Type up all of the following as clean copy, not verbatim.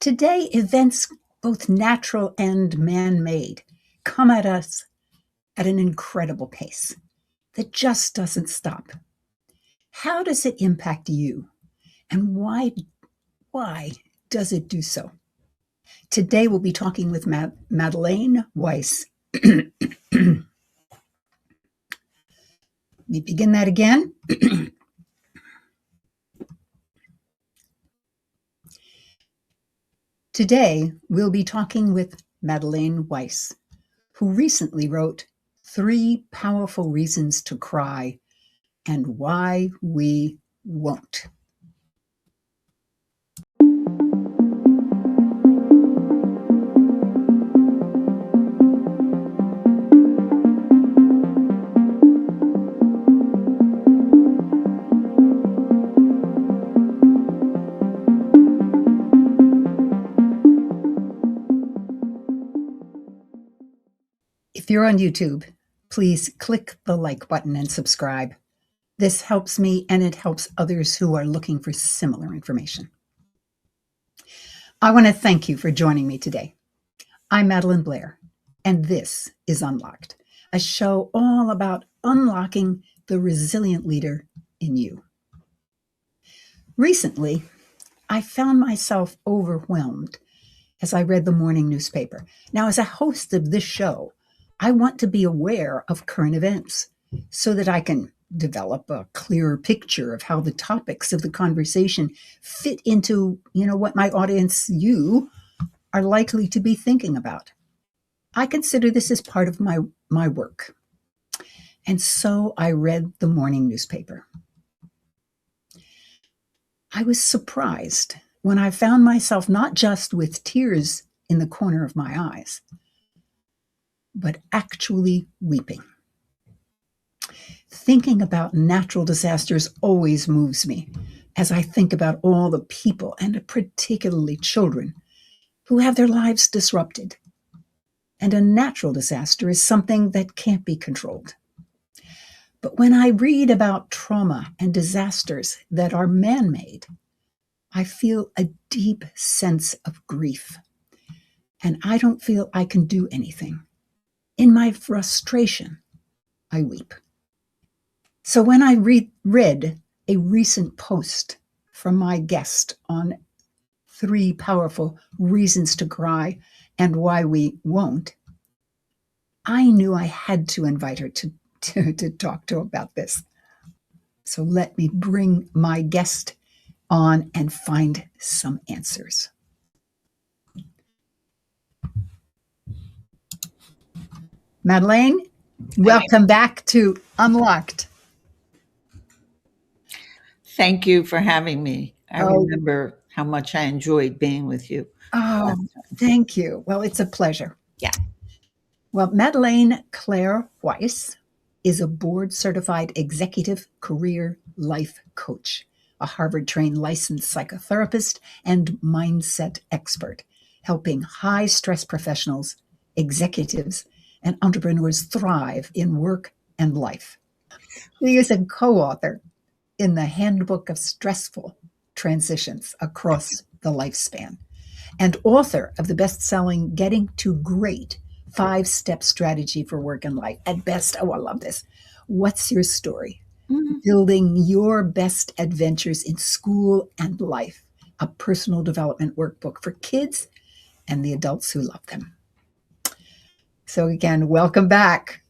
Today, events, both natural and man-made, come at us at an incredible pace that just doesn't stop. How does it impact you? And why does it do so? Today, we'll be talking with Madelaine Weiss. Let me begin that again. Today, we'll be talking with Madeleine Weiss, who recently wrote 3 Powerful Reasons to Cry and Why We Won't. If you're on YouTube, please click the like button and subscribe. This helps me and it helps others who are looking for similar information. I want to thank you for joining me today. I'm Madeline Blair, and this is Unlocked, a show all about unlocking the resilient leader in you. Recently, I found myself overwhelmed as I read the morning newspaper. Now, as a host of this show, I want to be aware of current events so that I can develop a clearer picture of how the topics of the conversation fit into, what my audience, you, are likely to be thinking about. I consider this as part of my work. And so I read the morning newspaper. I was surprised when I found myself not just with tears in the corner of my eyes, but actually weeping. Thinking about natural disasters always moves me as I think about all the people, and particularly children, who have their lives disrupted. And a natural disaster is something that can't be controlled. But when I read about trauma and disasters that are man-made, I feel a deep sense of grief. And I don't feel I can do anything. In my frustration, I weep. So when I read a recent post from my guest on 3 Powerful Reasons to Cry and Why We Won't, I knew I had to invite her to talk to about this. So let me bring my guest on and find some answers. Madeleine, welcome back to Unlocked. Thank you for having me. I remember how much I enjoyed being with you. Oh, thank you. Well, it's a pleasure. Yeah. Well, Madeleine Claire Weiss is a board-certified executive career life coach, a Harvard-trained licensed psychotherapist, and mindset expert, helping high-stress professionals, executives, and entrepreneurs thrive in work and life. She is a co-author in the Handbook of Stressful Transitions Across the Lifespan, and author of the best-selling Getting to Great 5-Step Strategy for Work and Life. At best, I love this. What's your story? Mm-hmm. Building your best adventures in school and life, a personal development workbook for kids and the adults who love them. So again, welcome back.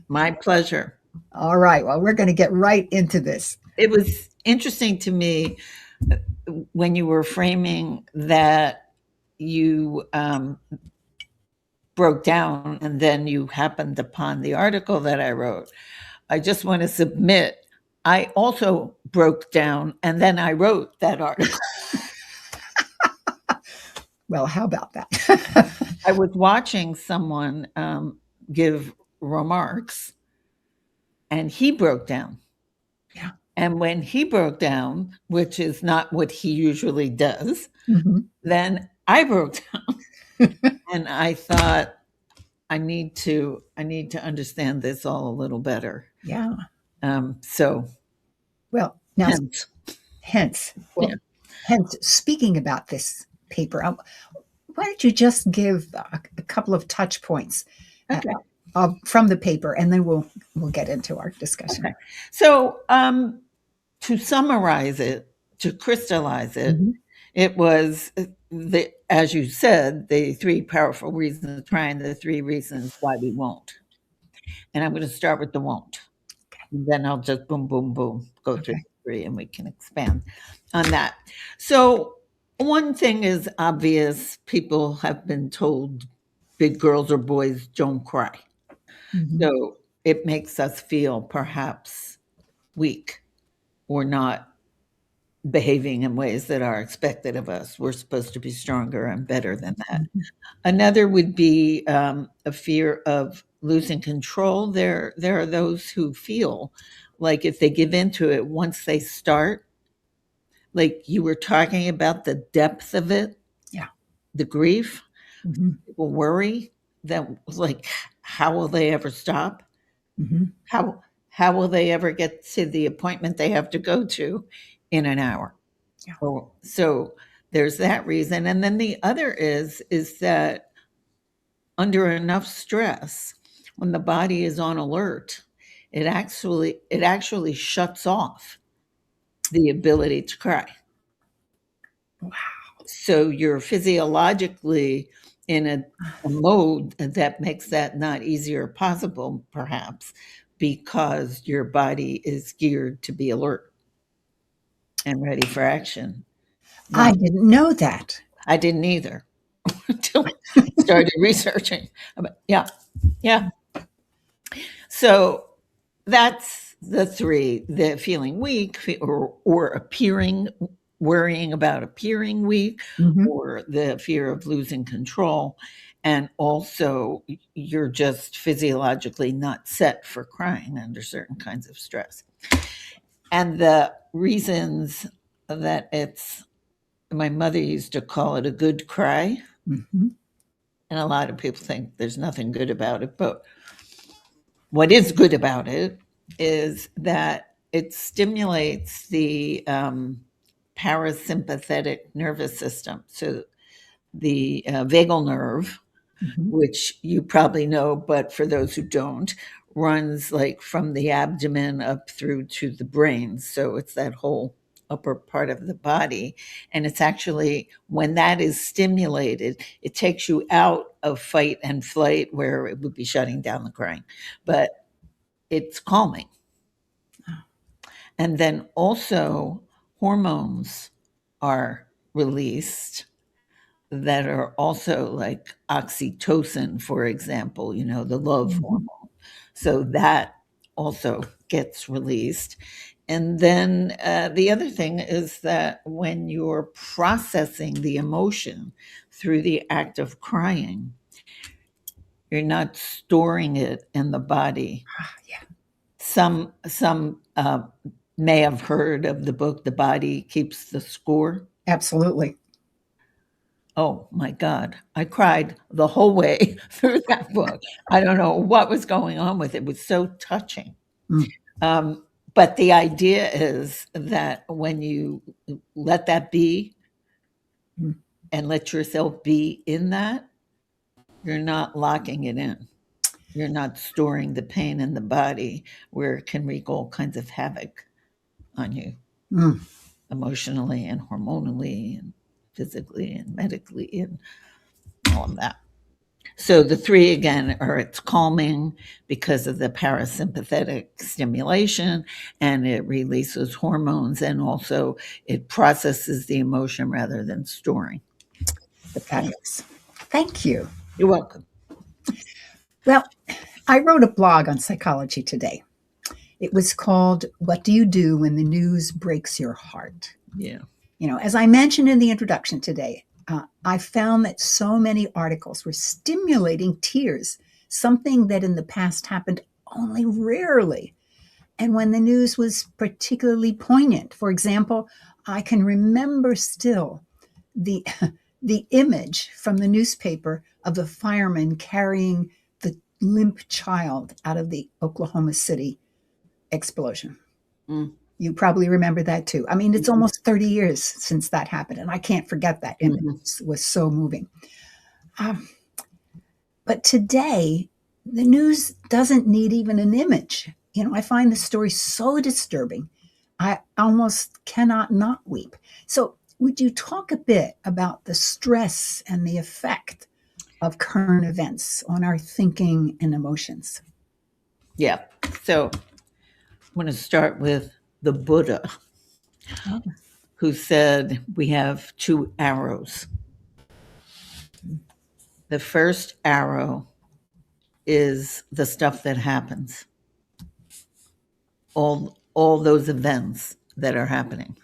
My pleasure. All right. Well, we're going to get right into this. It was interesting to me when you were framing that you broke down and then you happened upon the article that I wrote. I just want to submit, I also broke down and then I wrote that article. Well, how about that? I was watching someone give remarks and he broke down. Yeah. And when he broke down, which is not what he usually does, mm-hmm. then I broke down. And I thought, I need to understand this all a little better. Yeah. Well, now, hence, speaking about this paper. Why don't you just give a couple of touch points Okay. From the paper, and then we'll get into our discussion. Okay. So, to summarize it, to crystallize it, Mm-hmm. it was as you said, the three powerful reasons, trying the three reasons why we won't. And I'm going to start with the won't. And then I'll just boom, boom, boom, go through Okay. the three and we can expand on that. So, one thing is obvious people have been told big girls or boys don't cry. Mm-hmm. So, it makes us feel perhaps weak or not behaving in ways that are expected of us. We're supposed to be stronger and better than that. Mm-hmm. Another would be a fear of losing control. There are those who feel like if they give into it once they start, like you were talking about the depth of it, Yeah. the grief, Mm-hmm. people worry that like how will they ever stop? Mm-hmm. How will they ever get to the appointment they have to go to in an hour? Yeah. Oh, so there's that reason. And then the other is that under enough stress, when the body is on alert, it actually shuts off the ability to cry. Wow. So you're physiologically in a mode that makes that not easier possible, perhaps, because your body is geared to be alert and ready for action. I Not didn't know that. I didn't either until I started researching. Yeah, yeah. So that's the three: the feeling weak, or appearing, worrying about appearing weak, Mm-hmm. or the fear of losing control, and also you're just physiologically not set for crying under certain kinds of stress. And the reasons that it's my mother used to call it a good cry. Mm-hmm. And a lot of people think there's nothing good about it. But what is good about it is that it stimulates the parasympathetic nervous system. So the vagal nerve, Mm-hmm. which you probably know, but for those who don't, runs like from the abdomen up through to the brain. So it's that whole upper part of the body. And it's actually, when that is stimulated, it takes you out of fight and flight where it would be shutting down the crying, but it's calming. And then also, hormones are released that are also like oxytocin, for example, the love Mm-hmm. hormone. So that also gets released. And then the other thing is that when you're processing the emotion through the act of crying, you're not storing it in the body. Yeah. Some may have heard of the book The Body Keeps the Score. Absolutely. Oh my God. I cried the whole way through that book. I don't know what was going on with it. It was so touching. Mm. Um, but the idea is that when you let that be Mm. and let yourself be in that, you're not locking it in. You're not storing the pain in the body where it can wreak all kinds of havoc on you Mm. emotionally and hormonally and physically and medically and all of that. So the three again are it's calming because of the parasympathetic stimulation, and it releases hormones, and also it processes the emotion rather than storing the pain. Fabulous. Thank you. You're welcome. Well, I wrote a blog on psychology today. It was called What Do You Do When the News Breaks Your Heart? Yeah. As I mentioned in the introduction today, I found that so many articles were stimulating tears, something that in the past happened only rarely. And when the news was particularly poignant, for example, I can remember still the the image from the newspaper of the fireman carrying the limp child out of the Oklahoma City explosion. Mm. You probably remember that too. I mean, it's almost 30 years since that happened, and I can't forget that image. It was so moving. But today, the news doesn't need even an image. I find the story so disturbing, I almost cannot not weep. So, would you talk a bit about the stress and the effect of current events on our thinking and emotions? Yeah. So I'm going to start with the Buddha, who said we have two arrows. The first arrow is the stuff that happens, all those events that are happening.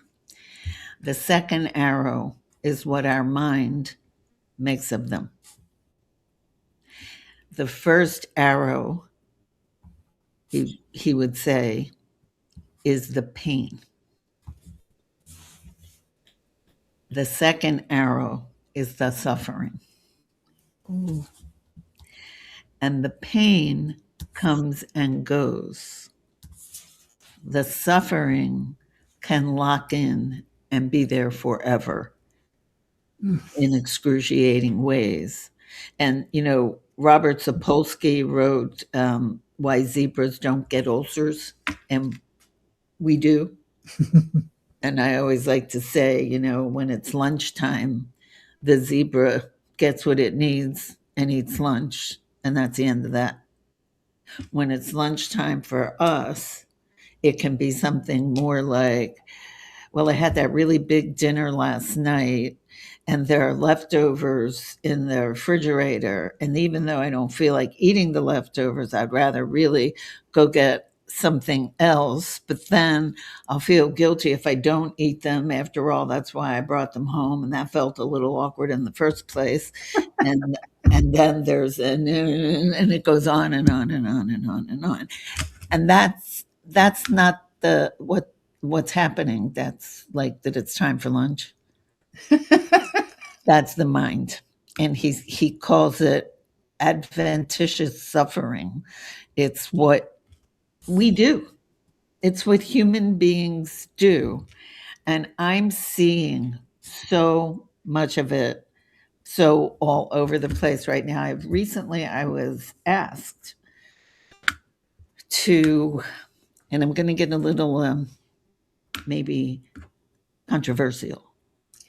The second arrow is what our mind makes of them. The first arrow, he would say, is the pain. The second arrow is the suffering. Ooh. And the pain comes and goes. The suffering can lock in and be there forever in excruciating ways. And, Robert Sapolsky wrote Why Zebras Don't Get Ulcers, and we do. And I always like to say, when it's lunchtime, the zebra gets what it needs and eats lunch, and that's the end of that. When it's lunchtime for us, it can be something more like, well, I had that really big dinner last night and there are leftovers in the refrigerator. And even though I don't feel like eating the leftovers, I'd rather really go get something else. But then I'll feel guilty if I don't eat them. After all, that's why I brought them home. And that felt a little awkward in the first place. And and then there's and it goes on and on and on and on and on. And that's not what's happening. That's like that it's time for lunch. That's the mind. And he calls it adventitious suffering. It's what we do. It's what human beings do. And I'm seeing so much of it so all over the place right now. I was asked to, and I'm going to get a little maybe controversial,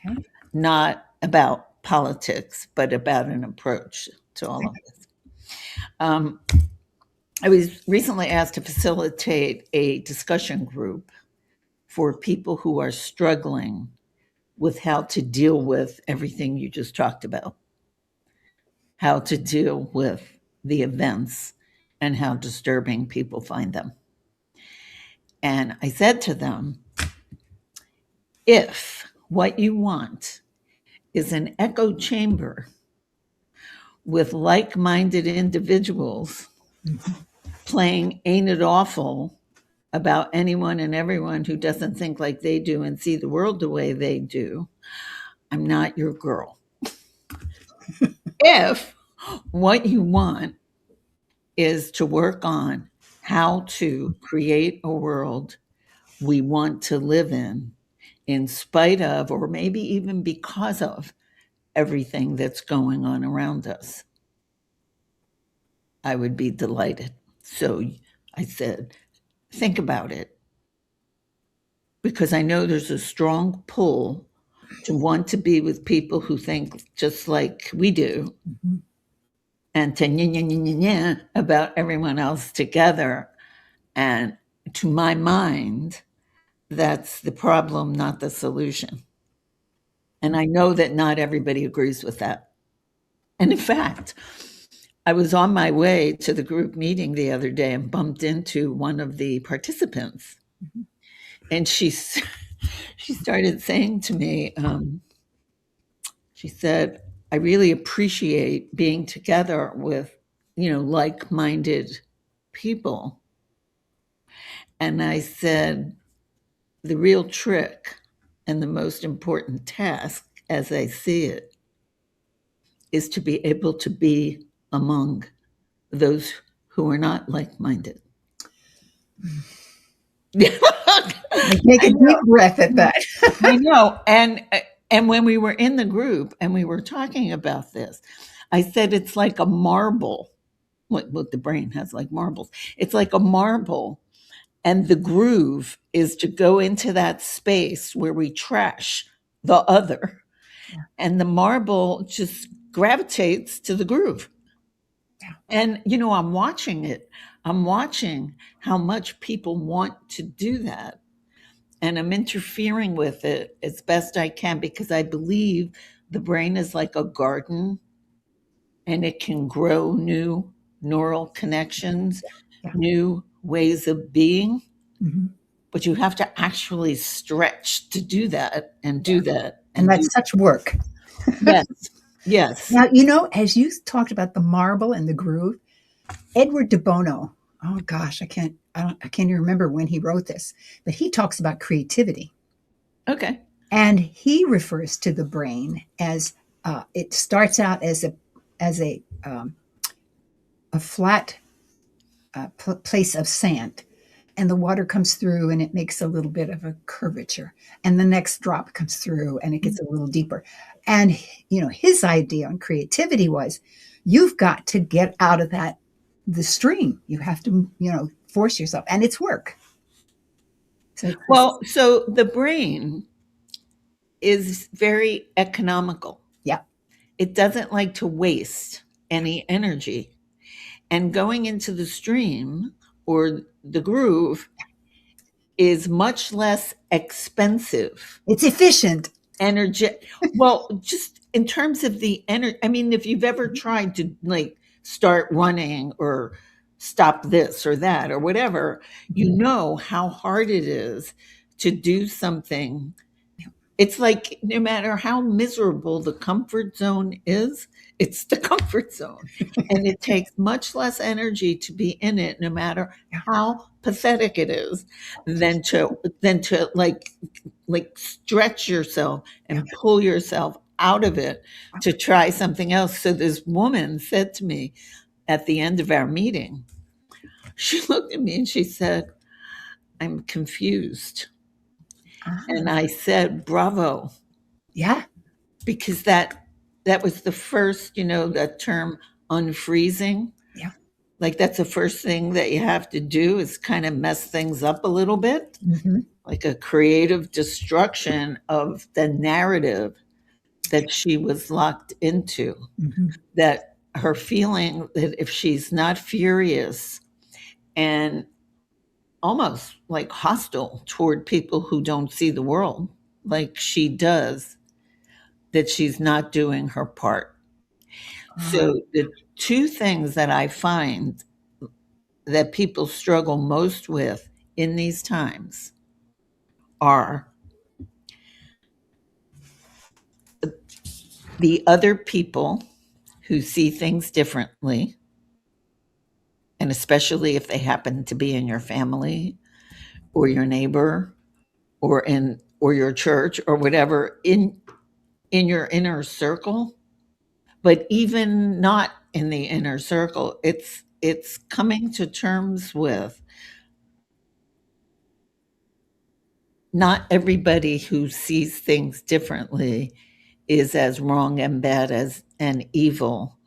Okay. not about politics, but about an approach to all of this. I was recently asked to facilitate a discussion group for people who are struggling with how to deal with everything you just talked about, how to deal with the events and how disturbing people find them. And I said to them, if what you want is an echo chamber with like minded individuals playing Ain't It Awful about anyone and everyone who doesn't think like they do and see the world the way they do, I'm not your girl. If what you want is to work on how to create a world we want to live in spite of, or maybe even because of, everything that's going on around us, I would be delighted. So I said, think about it, because I know there's a strong pull to want to be with people who think just like we do, and to about everyone else together. And to my mind, that's the problem, not the solution. And I know that not everybody agrees with that. And in fact, I was on my way to the group meeting the other day and bumped into one of the participants. And she started saying to me, she said, I really appreciate being together with, like-minded people. And I said, the real trick and the most important task, as I see it, is to be able to be among those who are not like-minded. I take I a deep know. breath at that. I know. And when we were in the group and we were talking about this, I said it's like a marble. What the brain has like marbles. It's like a marble, and the groove is to go into that space where we trash the other, Yeah. and the marble just gravitates to the groove. Yeah. And I'm watching it. I'm watching how much people want to do that, and I'm interfering with it as best I can because I believe the brain is like a garden and it can grow new neural connections, Yeah. new ways of being, Mhm. but you have to actually stretch to do that and Yeah. do that And and do that's such work. yes, yes. Now, as you talked about the marble and the groove, Edward de Bono, oh gosh, I can't even remember when he wrote this, but he talks about creativity. Okay. And he refers to the brain as it starts out as a flat place of sand, and the water comes through and it makes a little bit of a curvature, and the next drop comes through and it gets a little deeper. And his idea on creativity was, you've got to get out of the stream. You have to force yourself, and it's work. So it's this, Well, so the brain is very economical. yeah, It doesn't like to waste any energy. And going into the stream or the groove is much less expensive it's efficient. energy. Well, just in terms of the energy, I mean, if you've ever tried to like start running or stop this or that or whatever, you Mhm. know how hard it is to do something. It's like no matter how miserable the comfort zone is, it's the comfort zone. And it takes much less energy to be in it, no matter Yeah. how pathetic it is, than to like stretch yourself Yeah. and pull yourself out of it to try something else. So this woman said to me at the end of our meeting, she looked at me and she said, "I'm confused." And Ah, I said, "Bravo." yeah. Because that was the first, that term unfreezing. Yeah. Like that's the first thing that you have to do is kind of mess things up a little bit, Hmm. like a creative destruction of the narrative that she was locked into. Hmm. That her feeling that if she's not furious and almost like hostile toward people who don't see the world like she does, that she's not doing her part. Ah, So the two things that I find that people struggle most with in these times are the other people who see things differently, and especially if they happen to be in your family or your neighbor or your church or whatever in your inner circle, but even not in the inner circle, it's coming to terms with not everybody who sees things differently is as wrong and bad as and evil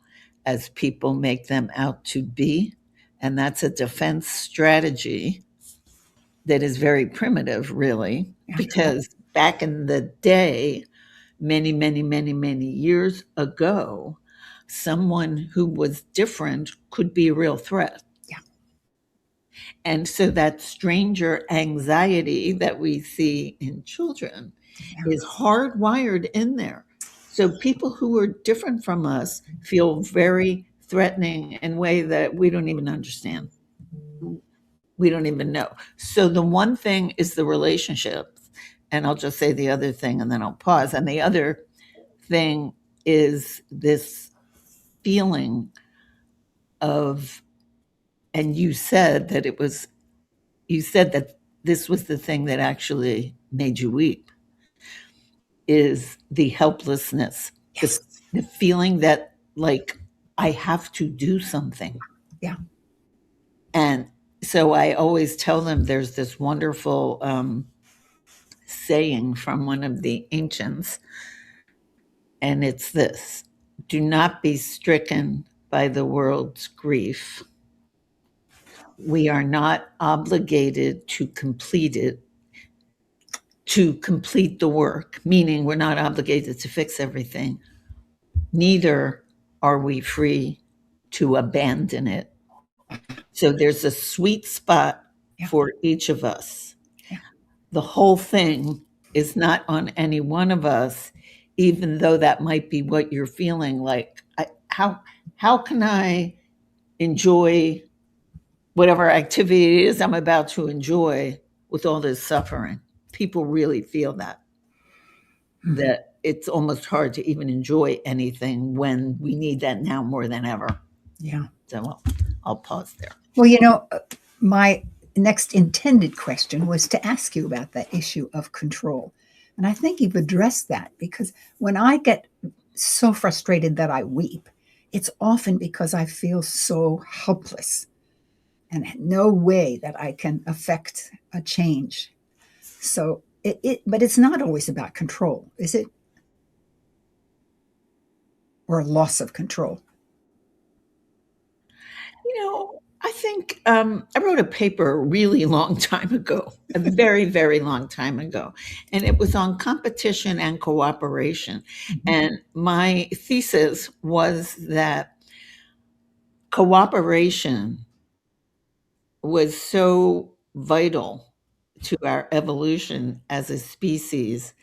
as people make them out to be. And that's a defense strategy that is very primitive, really, yeah. because back in the day, many, many, many, many years ago, someone who was different could be a real threat. Yeah. And so that stranger anxiety that we see in children Yeah. is hardwired in there. So people who are different from us feel very threatening in a way that we don't even understand. We don't even know. So the one thing is the relationships. And I'll just say the other thing and then I'll pause. And the other thing is this feeling of, and you said that this was the thing that actually made you weep, is the helplessness, the, Yes. the feeling that like I have to do something. Yeah. And So I always tell them there's this wonderful saying from one of the ancients, and it's this: do not be stricken by the world's grief. We are not obligated to complete it, to complete the work, meaning we're not obligated to fix everything. Neither are we free to abandon it. So there's a sweet spot for each of us. The whole thing is not on any one of us, even though that might be what you're feeling like. How can I enjoy whatever activity it is I'm about to enjoy with all this suffering? People really feel that. That it's almost hard to even enjoy anything when we need that now more than ever. Yeah. So I'll pause there. Well, my next intended question was to ask you about that issue of control. And I think you've addressed that, because when I get so frustrated that I weep, it's often because I feel so helpless and no way that I can affect a change. So but it's not always about control, is it? Or a loss of control? I think I wrote a paper a really long time ago, a very, very long time ago, and it was on competition and cooperation. And my thesis was that cooperation was so vital to our evolution as a species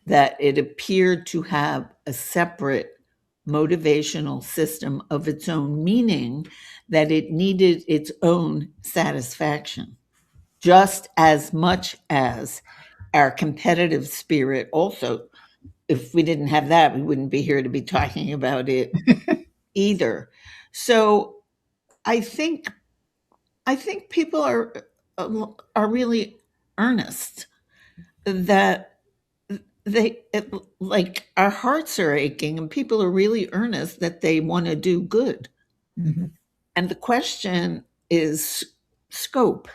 that it appeared to have a separate motivational system of its own, meaning that it needed its own satisfaction just as much as our competitive spirit. Also, if we didn't have that, we wouldn't be here to be talking about it either. So I think people are really earnest that like our hearts are aching and people are really earnest that they want to do good. And the question is scope.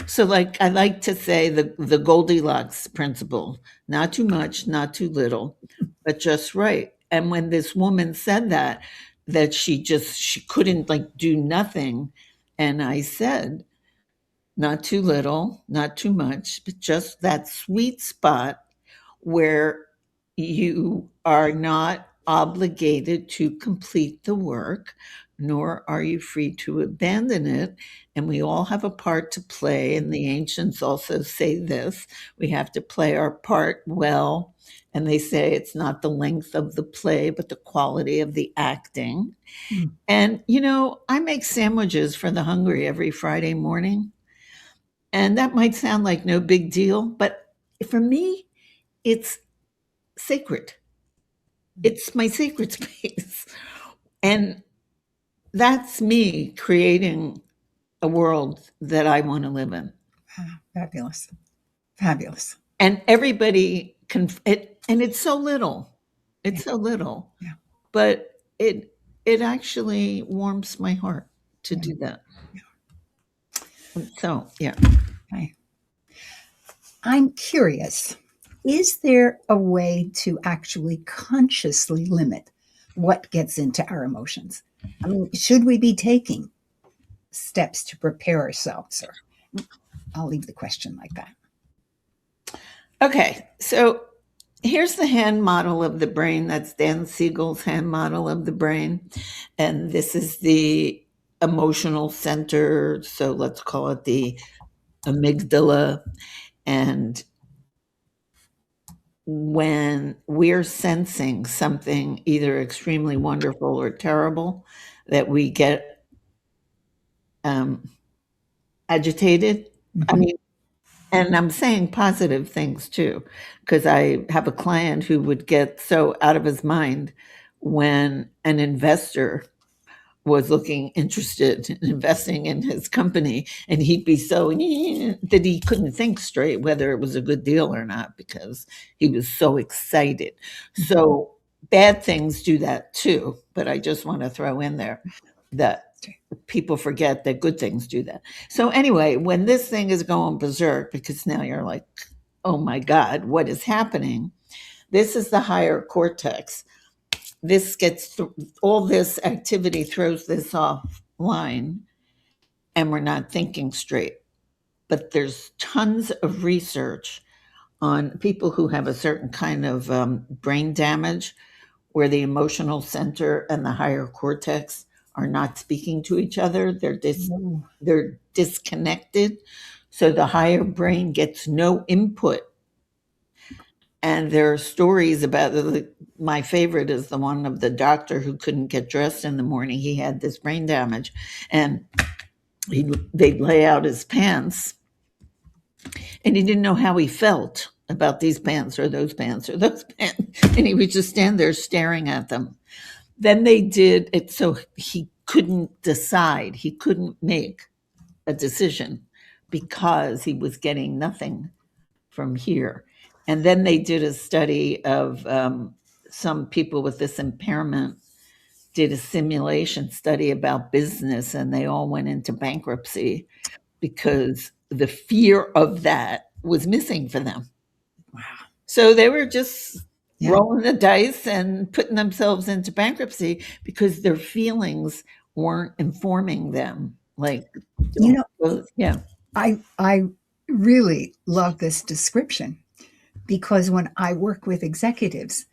So like I like to say the Goldilocks principle: not too much, not too little, but just right. And when this woman said that she couldn't like do nothing, and I said, not too little, not too much, but just that sweet spot where you are not obligated to complete the work, nor are you free to abandon it. And we all have a part to play. And the ancients also say this: we have to play our part well. And they say it's not the length of the play, but the quality of the acting. And, I make sandwiches for the hungry every Friday morning. And that might sound like no big deal, but for me, it's sacred. It's my sacred space. And that's me creating a world that I want to live in. Fabulous. Fabulous. And everybody can, and it's so little. It's so little. Yeah. But it actually warms my heart to do that. So, yeah. Okay. I'm curious, is there a way to actually consciously limit what gets into our emotions? I mean, should we be taking steps to prepare ourselves? Or I'll leave the question like that. Okay, so here's the hand model of the brain. That's Dan Siegel's hand model of the brain. And this is the emotional center. So let's call it the amygdala. And when we're sensing something either extremely wonderful or terrible, that we get agitated. I mean, and I'm saying positive things too, because I have a client who would get so out of his mind when an investor was looking interested in investing in his company, and he'd be so that he couldn't think straight whether it was a good deal or not because he was so excited. So bad things do that too, but I just want to throw in there that people forget that good things do that. So anyway, when this thing is going berserk, because now you're like, oh my God, what is happening? This is the higher cortex. This gets all this activity throws this offline, and we're not thinking straight. But there's tons of research on people who have a certain kind of brain damage where the emotional center and the higher cortex are not speaking to each other. They're disconnected. So the higher brain gets no input. And there are stories about my favorite is the one of the doctor who couldn't get dressed in the morning. He had this brain damage, and they'd lay out his pants, and he didn't know how he felt about these pants or those pants or those pants. And he would just stand there staring at them. Then they did it so he couldn't decide. He couldn't make a decision because he was getting nothing from here. And then they did a study of some people with this impairment, did a simulation study about business, and they all went into bankruptcy because the fear of that was missing for them. Wow. So they were just rolling the dice and putting themselves into bankruptcy because their feelings weren't informing them. Like, I really love this description because when I work with executives,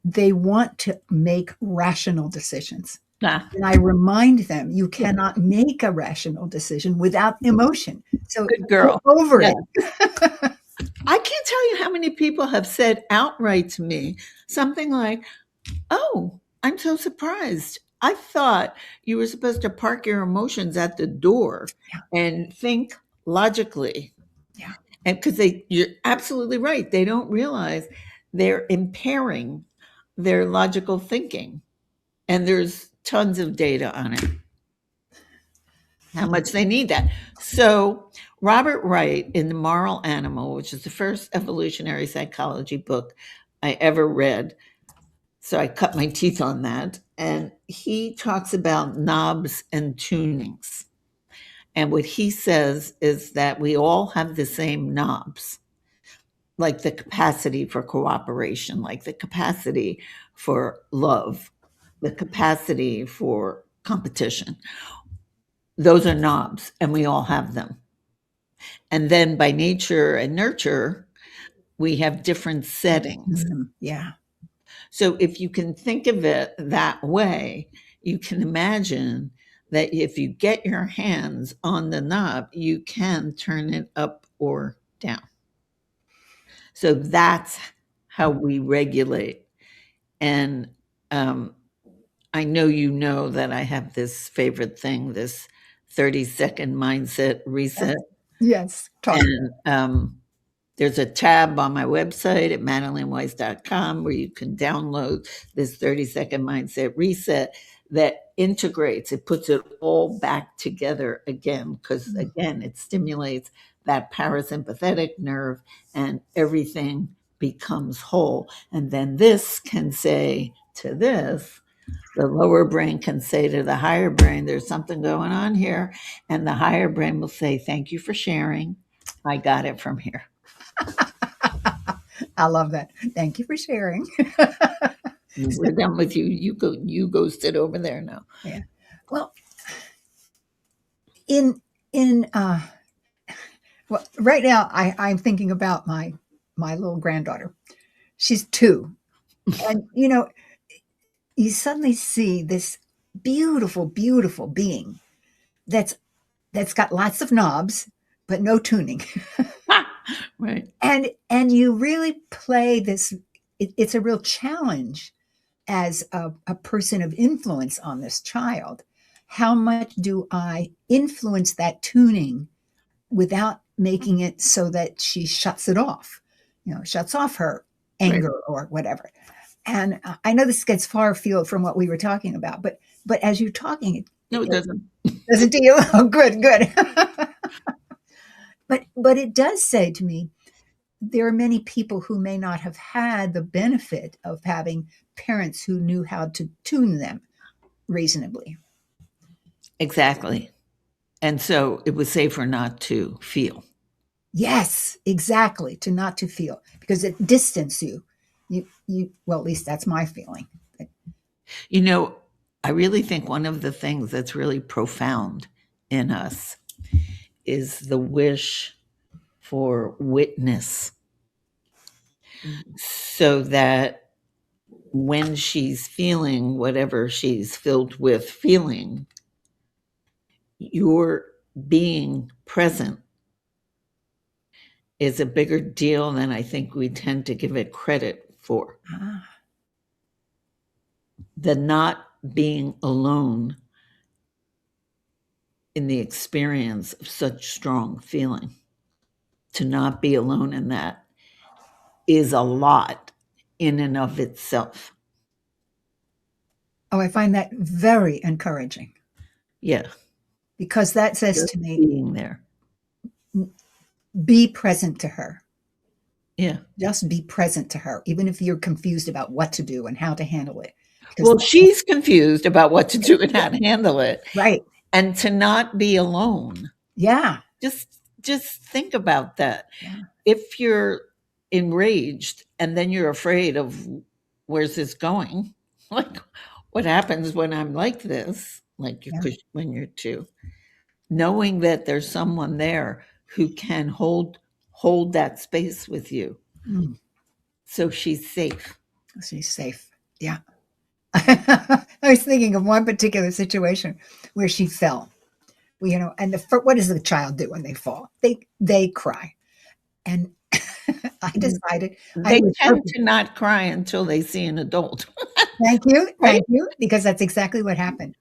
they want to make rational decisions. And I remind them, you cannot make a rational decision without emotion. So good girl. Go over it. I can't tell you how many people have said outright to me something like, oh, I'm so surprised. I thought you were supposed to park your emotions at the door and think logically. Yeah. And because you're absolutely right. They don't realize they're impairing their logical thinking. And there's tons of data on it, how much they need that. So Robert Wright in The Moral Animal, which is the first evolutionary psychology book I ever read, so I cut my teeth on that, and he talks about knobs and tunings. And what he says is that we all have the same knobs, like the capacity for cooperation, like the capacity for love, the capacity for competition. Those are knobs, and we all have them. And then by nature and nurture, we have different settings. Yeah. So if you can think of it that way, you can imagine that if you get your hands on the knob, you can turn it up or down. So that's how we regulate. And I know you know that I have this favorite thing, this 30-second mindset reset. Yes. And there's a tab on my website at madelineweiss.com where you can download this 30-second mindset reset that integrates, it puts it all back together again, because again, it stimulates that parasympathetic nerve and everything becomes whole. And then this can say to this, the lower brain can say to the higher brain, there's something going on here. And the higher brain will say, thank you for sharing. I got it from here. I love that. Thank you for sharing. We're done with you. You go sit over there now. Yeah. Well, well, right now I'm thinking about my little granddaughter. She's 2. And you suddenly see this beautiful, beautiful being that's got lots of knobs, but no tuning. Right. And you really play this. It's a real challenge as a person of influence on this child. How much do I influence that tuning without making it so that she shuts it off, shuts off her anger or whatever? And I know this gets far afield from what we were talking about, but as you're talking, it doesn't. Doesn't to you? Oh, good. But it does say to me, there are many people who may not have had the benefit of having parents who knew how to tune them reasonably. Exactly. And so it was safer not to feel. Yes, exactly. To not to feel, because it distances you. Well, at least that's my feeling. You know, I really think one of the things that's really profound in us is the wish for witness, so that when she's feeling whatever she's filled with feeling, your being present is a bigger deal than I think we tend to give it credit for. Ah, The not being alone in the experience of such strong feeling, to not be alone in that is a lot in and of itself. oh, I find that very encouraging, Yeah, because that says just to me, being there. be present to her. Yeah. Just be present to her, even if you're confused about what to do and how to handle it. Because Well, she's confused about what to do and how to handle it, right, and to not be alone. yeah, Just think about that. yeah, If you're enraged and then you're afraid of where's this going, like what happens when I'm like this, like you yeah. could when you're two, knowing that there's someone there who can hold that space with you, Mm, so she's safe. she's safe. Yeah. I was thinking of one particular situation where she fell. Well, and what does the child do when they fall? They cry, and I decided I They was tend to not cry until they see an adult. Right? thank you, because that's exactly what happened.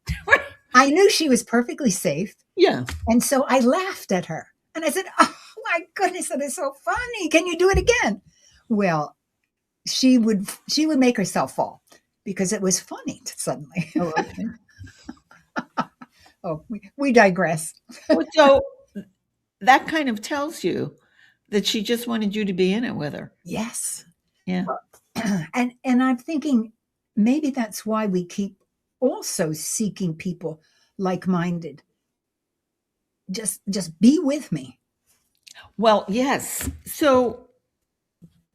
I knew she was perfectly safe, Yeah. and so I laughed at her, and I said, "Oh my goodness, that is so funny! Can you do it again?" Well, she would make herself fall because it was funny suddenly. Oh, okay. Oh, we digress. Well, so that kind of tells you that she just wanted you to be in it with her. Yes. Yeah. And I'm thinking maybe that's why we keep also seeking people like-minded. Just be with me. Well, yes. So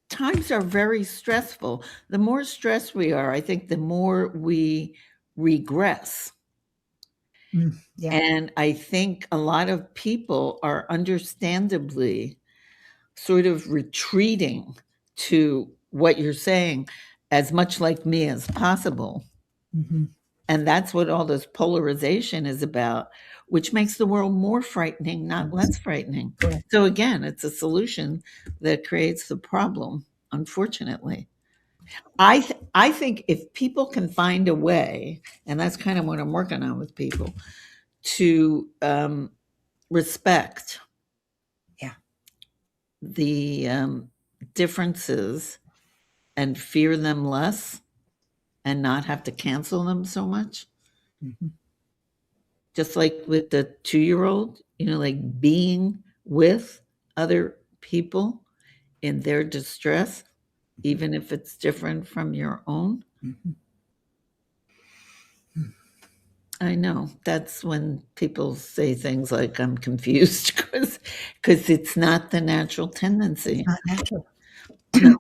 times are very stressful. The more stressed we are, I think the more we regress. Yeah. And I think a lot of people are understandably sort of retreating to what you're saying, as much like me as possible. Hmm. And that's what all this polarization is about, which makes the world more frightening, not less frightening. Correct. So again, it's a solution that creates the problem, unfortunately. I think if people can find a way, and that's kind of what I'm working on with people, to respect Yeah. the differences and fear them less, and not have to cancel them so much. Hmm. Just like with the 2-year-old, like being with other people in their distress, even if it's different from your own. Hmm. I know that's when people say things like I'm confused because it's not the natural It's tendency. not natural. No,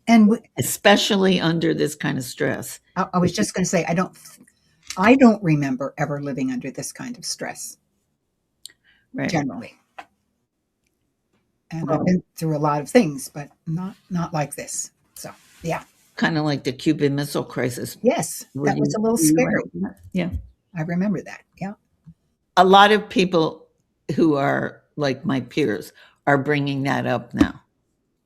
And especially under this kind of stress. I was just going to say I don't remember ever living under this kind of stress Right. generally. And I've Well, been through a lot of things, but not like this. So, yeah. kind of like the Cuban Missile Crisis. Yes, Were that was you, a little were you scary. around that? Yeah. I remember that. Yeah. A lot of people who are like my peers are bringing that up now,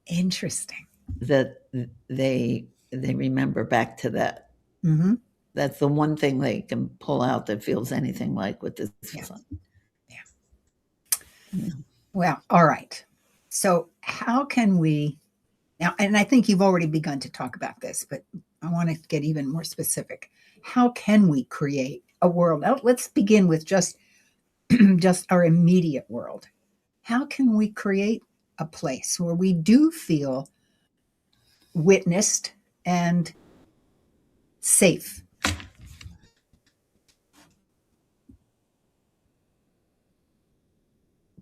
Interesting. that they remember back to that. Hmm. That's the one thing they can pull out that feels anything like what this Yeah. feels like. Yeah. Yeah. Well, all right. So, how can we now? And I think you've already begun to talk about this, but I want to get even more specific. How can we create a world? Let's begin with just just our immediate world. How can we create a place where we do feel witnessed and safe?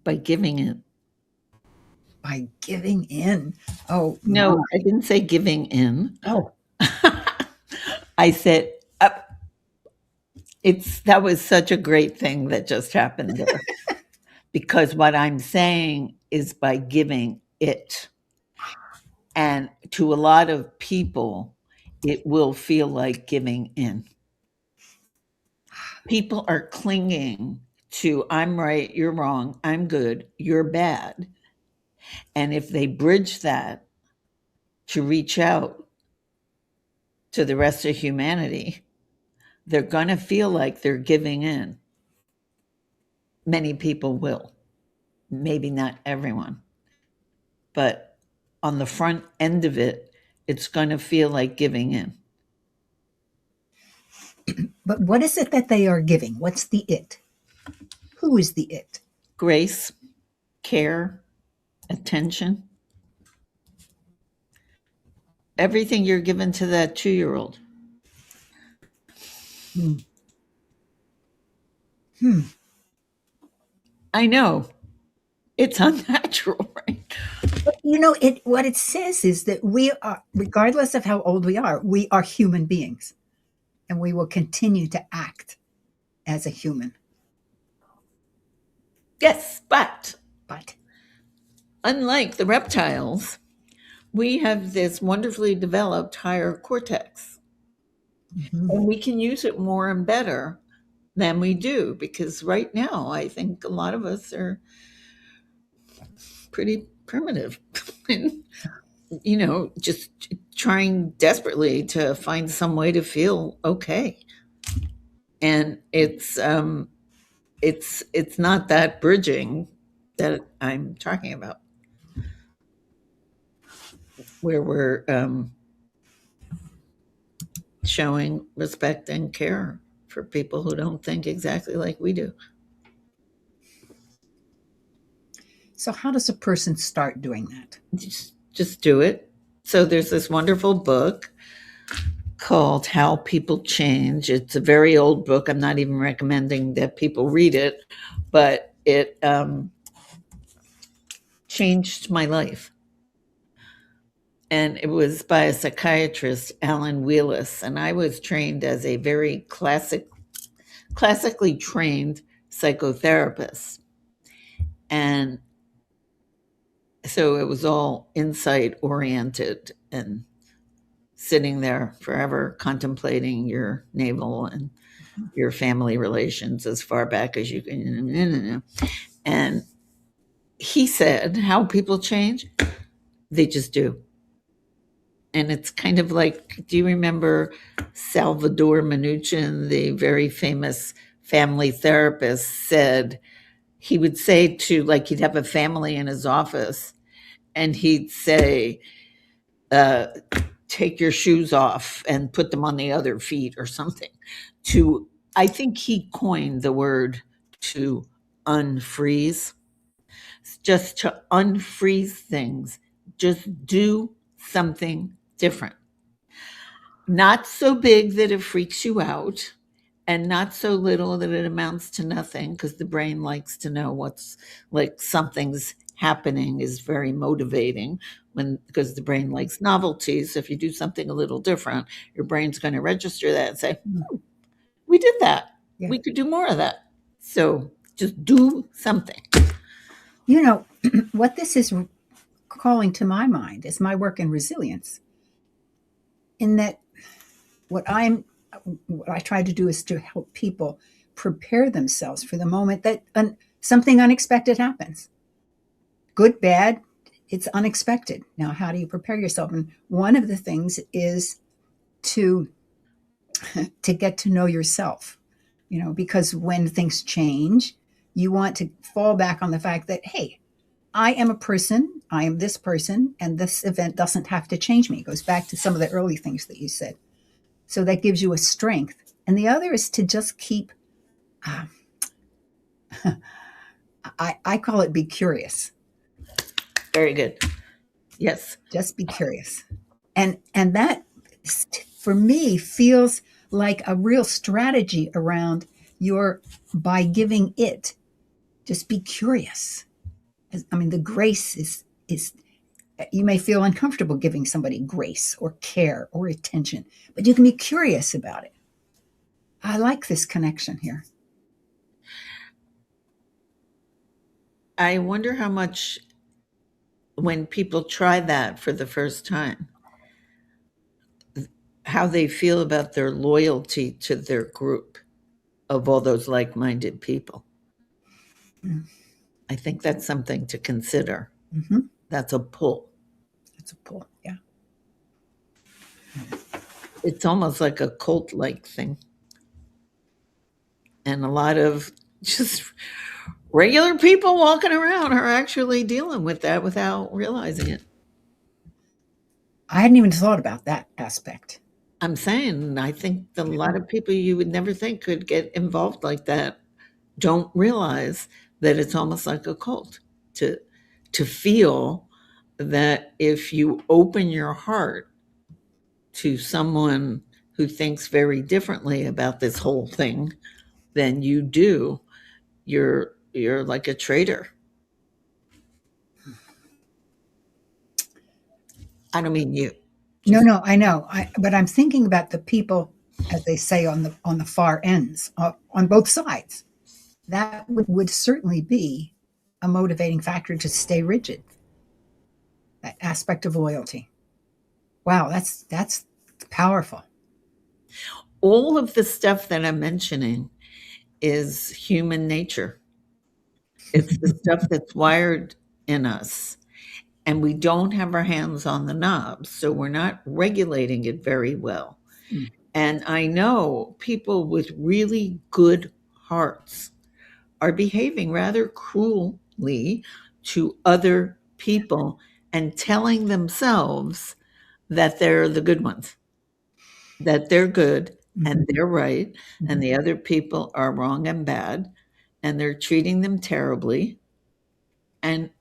By giving it. By giving in. Oh, No, my. I didn't say giving in. Oh, I said, that was such a great thing that just happened there. Because what I'm saying is by giving it. And to a lot of people, it will feel like giving in. People are clinging to I'm right, you're wrong, I'm good, you're bad. And if they bridge that to reach out to the rest of humanity, they're going to feel like they're giving in. Many people will, maybe not everyone. But on the front end of it, it's going to feel like giving in. but what is it that they are giving? What's the it? Who is the it? Grace, care, attention, everything you're given to that 2-year-old. Hmm. Hmm. I know it's unnatural, right? But what it says is that we are, regardless of how old we are human beings, and we will continue to act as a human. Yes, but But unlike the reptiles, we have this wonderfully developed higher cortex, mhm. and we can use it more and better than we do because right now I think a lot of us are pretty primitive and just trying desperately to find some way to feel okay. And it's not that bridging that I'm talking about, where we're showing respect and care for people who don't think exactly like we do. So how does a person start doing that? Just do it. So there's this wonderful book called How People Change. It's a very old book. I'm not even recommending that people read it, but it changed my life. And it was by a psychiatrist, Alan Wheelis, and I was trained as a very classically trained psychotherapist. And so it was all insight oriented and sitting there forever contemplating your navel and your family relations as far back as you can. And he said, how people change, they just do. And it's kind of like, do you remember Salvador Minuchin, the very famous family therapist, said he would say to, like, he'd have a family in his office and he'd say, uh, take your shoes off and put them on the other feet or something. I think he coined the word to unfreeze, just to unfreeze things, just do something different. Not so big that it freaks you out, and not so little that it amounts to nothing, because the brain likes to know what's like something's happening is very motivating because the brain likes novelties. So if you do something a little different, your brain's going to register that and say, we did that. Yeah. We could do more of that. So just do something. What this is calling to my mind is my work in resilience. In that, what I try to do is to help people prepare themselves for the moment that something unexpected happens. Good, bad, it's unexpected. Now, how do you prepare yourself? And one of the things is to get to know yourself, because when things change, you want to fall back on the fact that, hey, I am a person, I am this person, and this event doesn't have to change me. It goes back to some of the early things that you said. So that gives you a strength. And the other is to just keep, I call it be curious. Very good. Yes. Just be curious. And that, for me, feels like a real strategy around by giving it. Just be curious. I mean, the grace is you may feel uncomfortable giving somebody grace or care or attention, but you can be curious about it. I like this connection here. I wonder how much, when people try that for the first time, how they feel about their loyalty to their group of all those like-minded people. Mm. I think that's something to consider. Mm-hmm. That's a pull. It's a pull, yeah. It's almost like a cult-like thing. And a lot of just regular people walking around are actually dealing with that without realizing it. I hadn't even thought about that aspect. I'm saying, I think a lot of people you would never think could get involved like that don't realize that it's almost like a cult to feel that if you open your heart to someone who thinks very differently about this whole thing than you do, you're like a traitor. I don't mean you. No, I know. But I'm thinking about the people, as they say, on the far ends, on both sides. That would certainly be a motivating factor to stay rigid. That aspect of loyalty. Wow, that's powerful. All of the stuff that I'm mentioning is human nature. It's the stuff that's wired in us. And we don't have our hands on the knobs, so we're not regulating it very well. Mm. And I know people with really good hearts are behaving rather cruelly to other people and telling themselves that they're the good ones, that they're good and Mm-hmm. they're right, Mm-hmm. and the other people are wrong and bad, and they're treating them terribly. And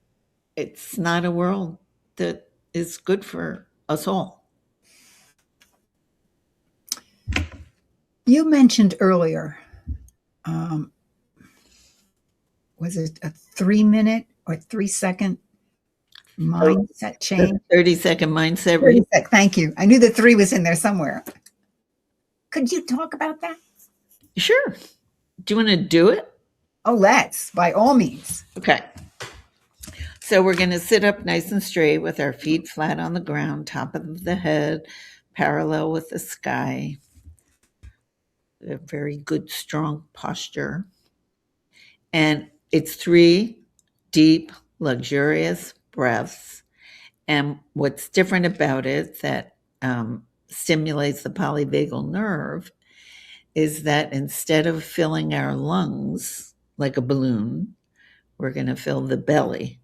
it's not a world that is good for us all. You mentioned earlier, was it a 3-minute or 3-second mindset change? 30-second mindset 30 sec. Thank you. I knew the 3 was in there somewhere. Could you talk about that? Sure. Do you want to do it? Oh, let's, by all means. Okay. So we're going to sit up nice and straight with our feet flat on the ground, top of the head, parallel with the sky. A very good, strong posture. And it's 3 deep, luxurious breaths. And what's different about it that stimulates the polyvagal nerve is that instead of filling our lungs like a balloon, we're going to fill the belly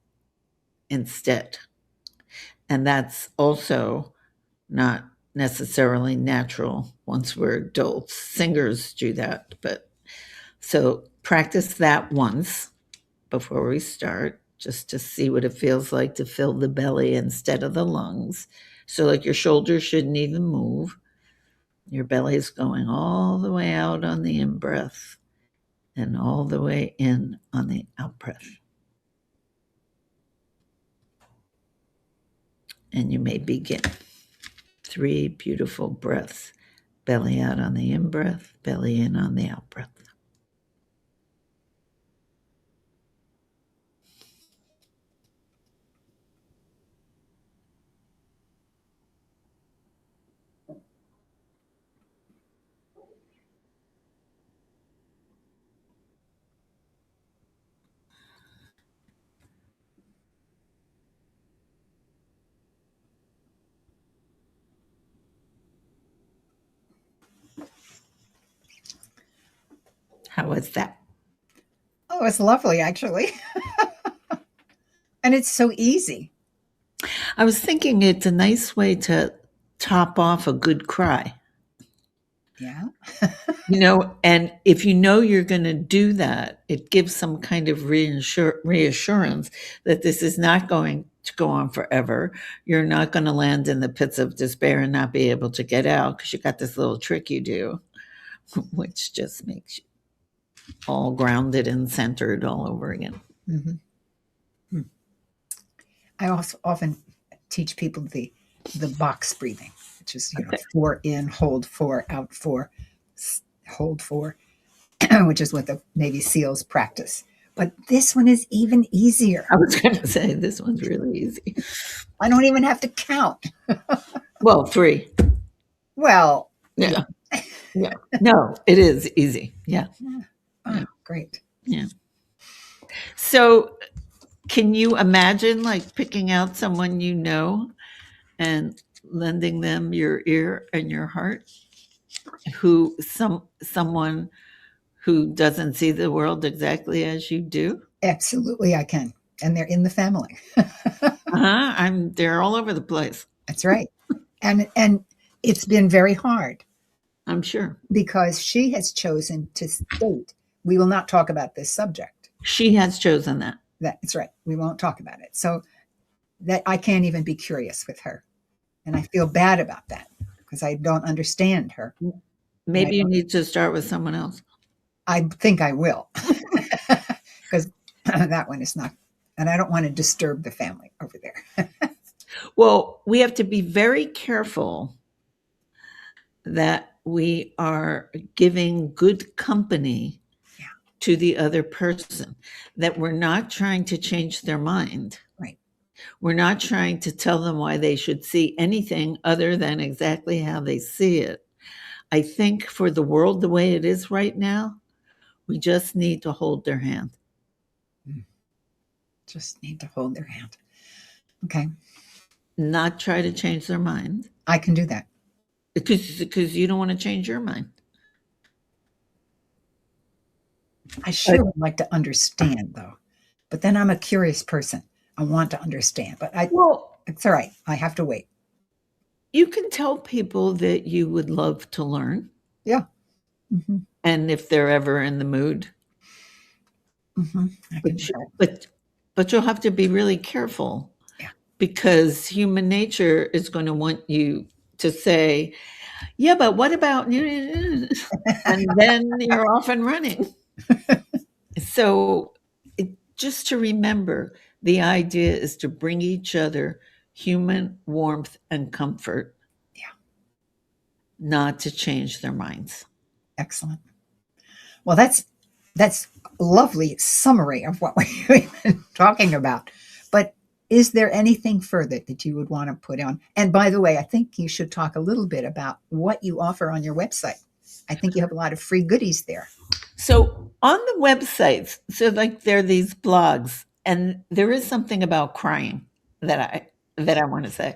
instead. And that's also not necessarily natural once we're adults. Singers do that, but so practice that once before we start, just to see what it feels like to fill the belly instead of the lungs. So, like, your shoulders shouldn't even move. Your belly is going all the way out on the in breath and all the way in on the out breath. And you may begin. 3 beautiful breaths. Belly out on the in breath, belly in on the out breath. How was that? Oh, it's lovely, actually. And it's so easy. I was thinking it's a nice way to top off a good cry. Yeah. And if you know you're going to do that, it gives some kind of reassurance that this is not going to go on forever. You're not going to land in the pits of despair and not be able to get out because you got this little trick you do, which just makes you all grounded and centered all over again. Mm-hmm. I also often teach people the box breathing, which is, 4 in, hold 4, out 4, hold 4, which is what the Navy SEALs practice. But this one is even easier. I was going to say this one's really easy. I don't even have to count. Well, 3. Well, yeah. No, it is easy. Yeah. Oh, great. Yeah. So, can you imagine like picking out someone you know and lending them your ear and your heart, someone who doesn't see the world exactly as you do? Absolutely, I can. And they're in the family. They're all over the place. That's right. And it's been very hard I'm sure. because she has chosen to state, we will not talk about this subject. She has chosen that. That's right. We won't talk about it. So that I can't even be curious with her. And I feel bad about that because I don't understand her. Maybe you need to start with someone else. I think I will. Because that one is not, and I don't want to disturb the family over there. Well, we have to be very careful that we are giving good company to the other person, that we're not trying to change their mind. Right. We're not trying to tell them why they should see anything other than exactly how they see it. I think for the world the way it is right now, we just need to hold their hand. Just need to hold their hand. Okay. Not try to change their mind. I can do that. Because you don't want to change your mind. I sure would like to understand, though. But then I'm a curious person. I want to understand. But it's all right. I have to wait. You can tell people that you would love to learn. Yeah. Mm-hmm. And if they're ever in the mood. Mm-hmm. But you'll have to be really careful. Yeah. Because human nature is going to want you to say, yeah, but what about, and then you're off and running. So just to remember, the idea is to bring each other human warmth and comfort. Yeah. Not to change their minds. Excellent. Well, that's a lovely summary of what we've been talking about. But is there anything further that you would want to put on? And by the way, I think you should talk a little bit about what you offer on your website. I think you have a lot of free goodies there. So on the websites, there are these blogs, and there is something about crying that I want to say.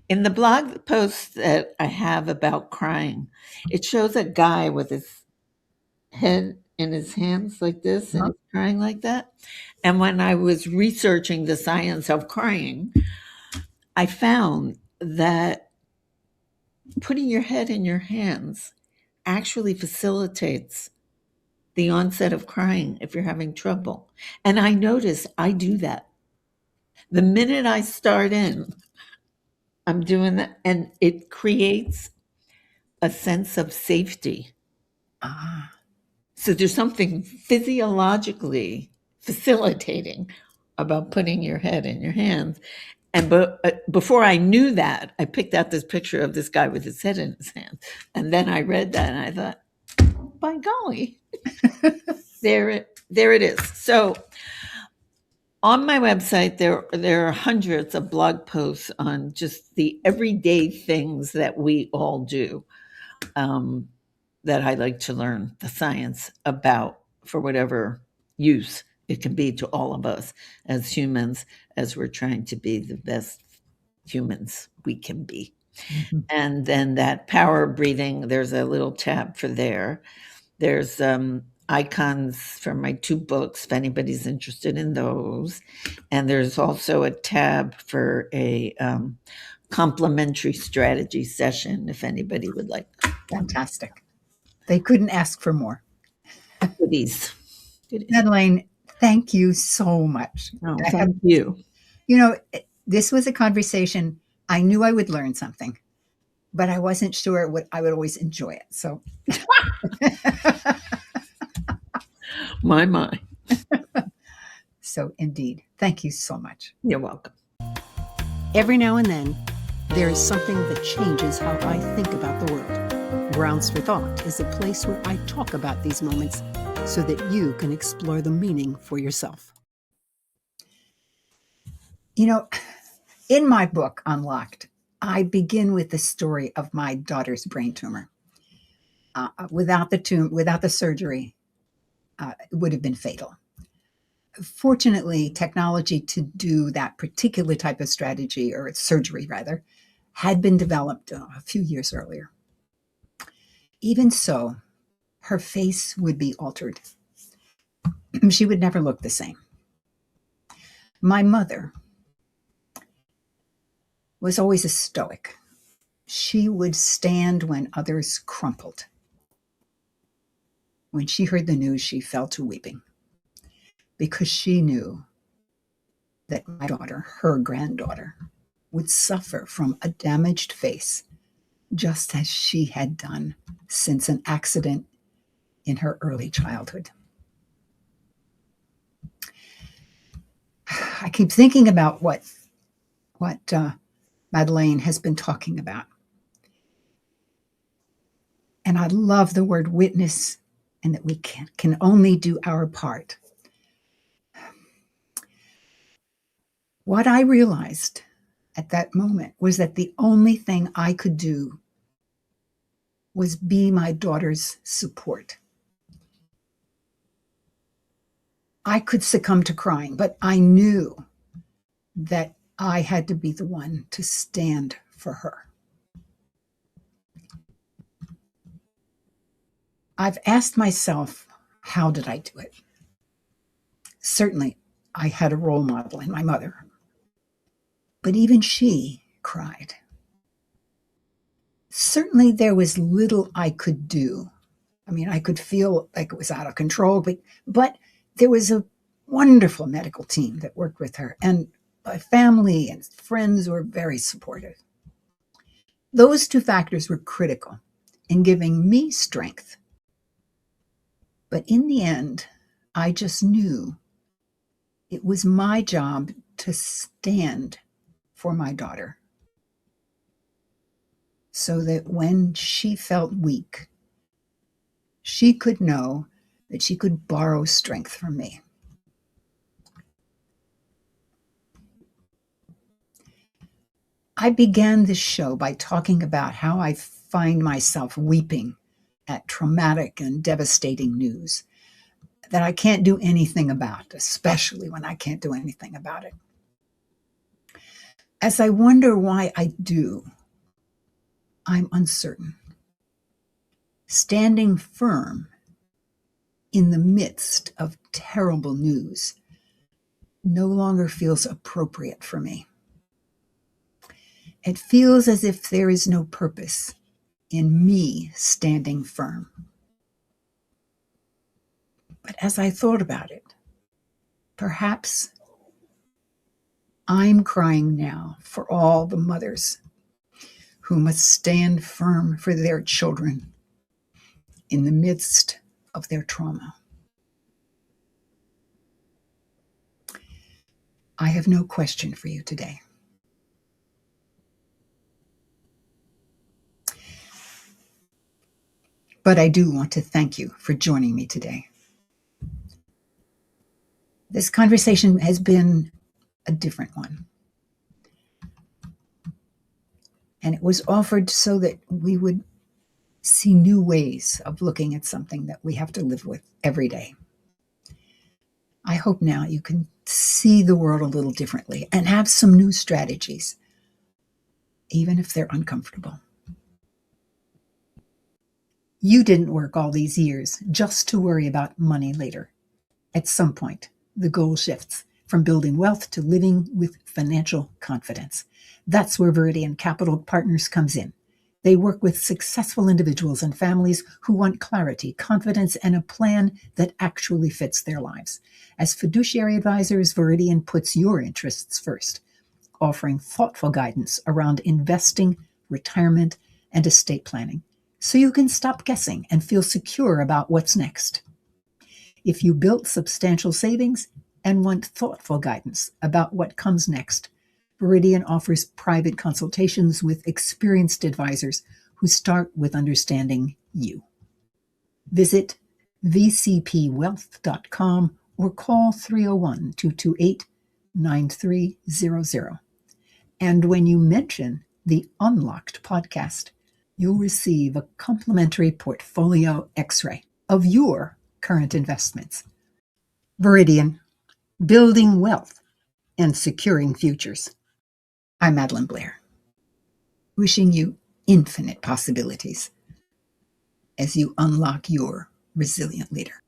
In the blog post that I have about crying, it shows a guy with his head in his hands like this and he's crying like that. And when I was researching the science of crying, I found that putting your head in your hands actually facilitates the onset of crying if you're having trouble. And I notice I do that. The minute I start in, I'm doing that, and it creates a sense of safety. So there's something physiologically facilitating about putting your head in your hands. And before I knew that, I picked out this picture of this guy with his head in his hands. And then I read that and I thought, by golly, there it is. So on my website, there are hundreds of blog posts on just the everyday things that we all do. That I like to learn the science about for whatever use it can be to all of us as humans, as we're trying to be the best humans we can be. Mm-hmm. And then that power breathing, there's a little tab for there. There's icons from my 2 books, if anybody's interested in those. And there's also a tab for a complementary strategy session, if anybody would like. Fantastic. They couldn't ask for more. Goodies. Madeleine, thank you so much. Oh, thank you. This was a conversation. I knew I would learn something, but I wasn't sure I would always enjoy it. So, my. So indeed, thank you so much. You're welcome. Every now and then, there is something that changes how I think about the world. Grounds for Thought is a place where I talk about these moments so that you can explore the meaning for yourself. You know, in my book, Unlocked, I begin with the story of my daughter's brain tumor. Without the surgery, it would have been fatal. Fortunately, technology to do that particular type of strategy, or surgery rather, had been developed a few years earlier. Even so, her face would be altered. She would never look the same. My mother was always a stoic. She would stand when others crumpled. When she heard the news, she fell to weeping because she knew that my daughter, her granddaughter, would suffer from a damaged face just as she had done since an accident in her early childhood. I keep thinking about what Madeleine has been talking about. And I love the word witness, and that we can only do our part. What I realized at that moment was that the only thing I could do was be my daughter's support. I could succumb to crying, but I knew that I had to be the one to stand for her. I've asked myself, how did I do it? Certainly, I had a role model in my mother, but even she cried. Certainly, there was little I could do. I mean, I could feel like it was out of control, but there was a wonderful medical team that worked with her, and my family and friends were very supportive. Those two factors were critical in giving me strength. But in the end, I just knew it was my job to stand for my daughter so that when she felt weak, she could know that she could borrow strength from me. I began this show by talking about how I find myself weeping at traumatic and devastating news that I can't do anything about, especially when I can't do anything about it. As I wonder why I do, I'm uncertain. Standing firm in the midst of terrible news no longer feels appropriate for me. It feels as if there is no purpose in me standing firm. But as I thought about it, perhaps I'm crying now for all the mothers who must stand firm for their children in the midst of their trauma. I have no question for you today. But I do want to thank you for joining me today. This conversation has been a different one. And it was offered so that we would see new ways of looking at something that we have to live with every day. I hope now you can see the world a little differently and have some new strategies, even if they're uncomfortable. You didn't work all these years just to worry about money later. At some point, the goal shifts from building wealth to living with financial confidence. That's where Viridian Capital Partners comes in. They work with successful individuals and families who want clarity, confidence, and a plan that actually fits their lives. As fiduciary advisors, Viridian puts your interests first, offering thoughtful guidance around investing, retirement, and estate planning, so you can stop guessing and feel secure about what's next. If you built substantial savings and want thoughtful guidance about what comes next, Viridian offers private consultations with experienced advisors who start with understanding you. Visit vcpwealth.com or call 301-228-9300. And when you mention the Unlocked podcast, you'll receive a complimentary portfolio x-ray of your current investments. Viridian, building wealth and securing futures. I'm Madeline Blair, wishing you infinite possibilities as you unlock your resilient leader.